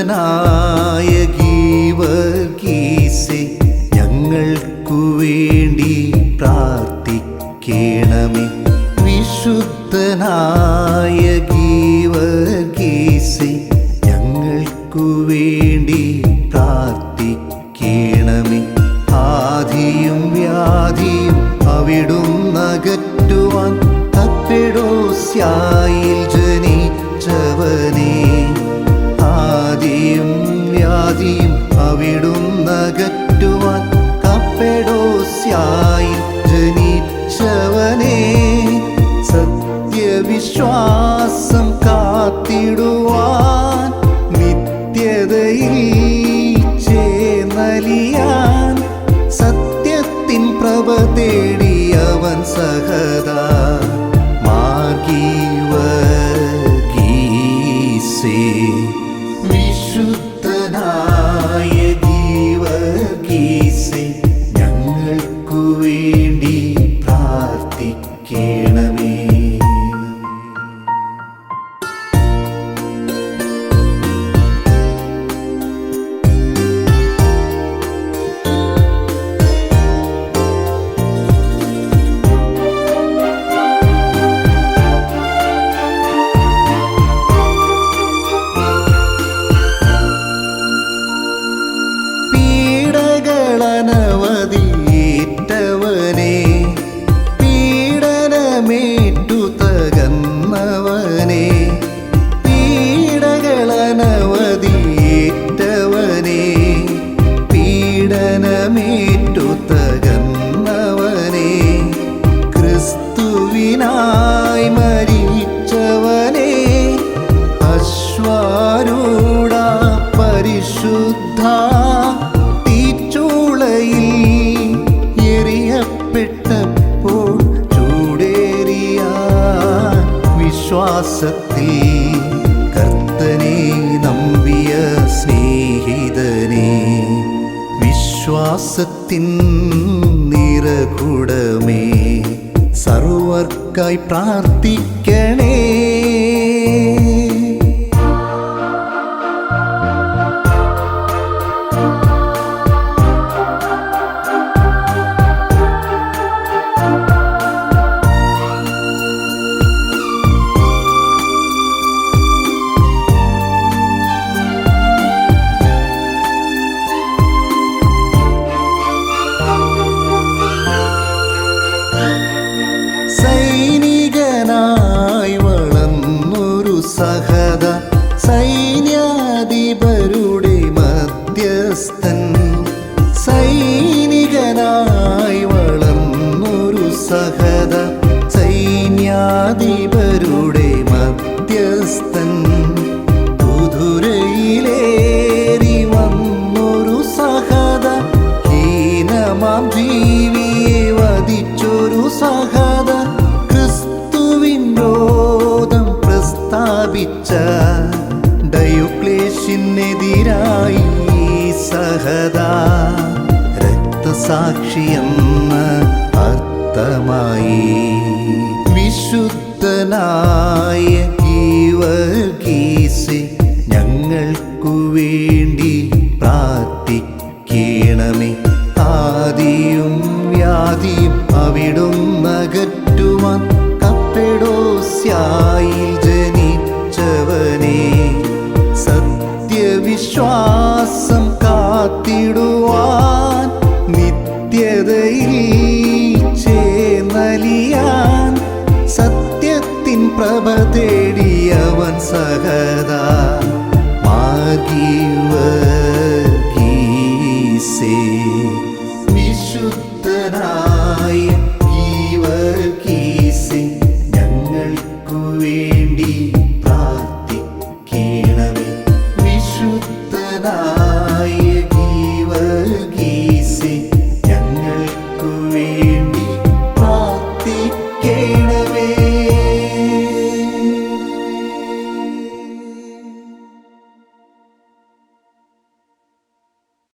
വിശുദ്ധനായ ഗീവർഗീസേ, ഞങ്ങൾക്കു വേണ്ടി പ്രാർത്ഥിക്കണമേ. വിശുദ്ധനായ ഗീവർഗീസേ, ഞങ്ങൾക്കു വേണ്ടി പ്രാർത്ഥിക്കണമേ. ആധിയും വ്യാധിയും അവിടുന്നകറ്റുവാൻ കപ്പഡോസ്യായിൽ ജനിച്ചവനേ. ആദിയും വ്യാധിയും അവിടുന്നകറ്റുവാൻ കപ്പഡോസ്യായിൽ ജനിച്ചവനേ. സത്യവിശ്വാസം കാത്തിടുവാൻ നിത്യതയിൽ ചേർന്നലിയാൻ സത്യത്തിൻ പ്രഭ തേടിയവൻ സഹദാ ഗീവർഗീസേ. വിശുദ്ധനായ ഗീവർഗീസേ, ഞങ്ങൾക്കു വേണ്ടി പ്രാർത്ഥിക്കണമേ. പീഡകളനവധിയേറ്റവനേ, പീഡനമേറ്റു തകർന്നവനേ. പീഡകളനവധിയേറ്റവനേ, പീഡനമേറ്റു തകർന്നവനേ. ക്രിസ്തുവിനായി മരിച്ചവനേ, അശ്വാരൂഢ പരിശുദ്ധ എറിയപ്പെട്ടപ്പോൾ ചൂടേറിയ വിശ്വാസത്തിൽ കർത്തനെ നമ്പിയ സ്നേഹിതനെ. വിശ്വാസത്തിൻ നിറകുടമേ, സർവർക്കായി പ്രാർത്ഥിക്കണേ. സൈനികനായി വളർന്നൊരു സഹദ, സൈന്യാധിപരുടെ മധ്യസ്ഥൻ. സൈനികനായി വളർന്നൊരു സഹദ, സൈന്യാധിപരുടെ മധ്യസ്ഥൻ. കുതിരയിലേറി വന്നൊരു സഹദ, ഹീനമാം ജീവിയെ വധിച്ചൊരു സഹദ. ക്രിസ്തുവിൻ രോധം പ്രസ്താവിച്ച ഡയോക്ലേഷ്യനെതിരായി സഹദാ രക്തസാക്ഷിയെന്ന് അർത്ഥമായി. വിശുദ്ധനായ ഗീവർഗീസേ, ഞങ്ങൾക്കു വേണ്ടി പ്രാർത്ഥിക്കണമേ. ആദിയും വ്യാധിയും അവിടുന്നകറ്റുവാൻ കപ്പഡോസ്യായിൽ ജനിച്ചവനേ. സത്യവിശ്വാസം കാത്തിടുവാൻ നിത്യതയിൽ ചേർന്നലിയാൻ സത്യത്തിൻ പ്രഭ തേടിയവൻ സഹദാ ഗീവർഗീസേ.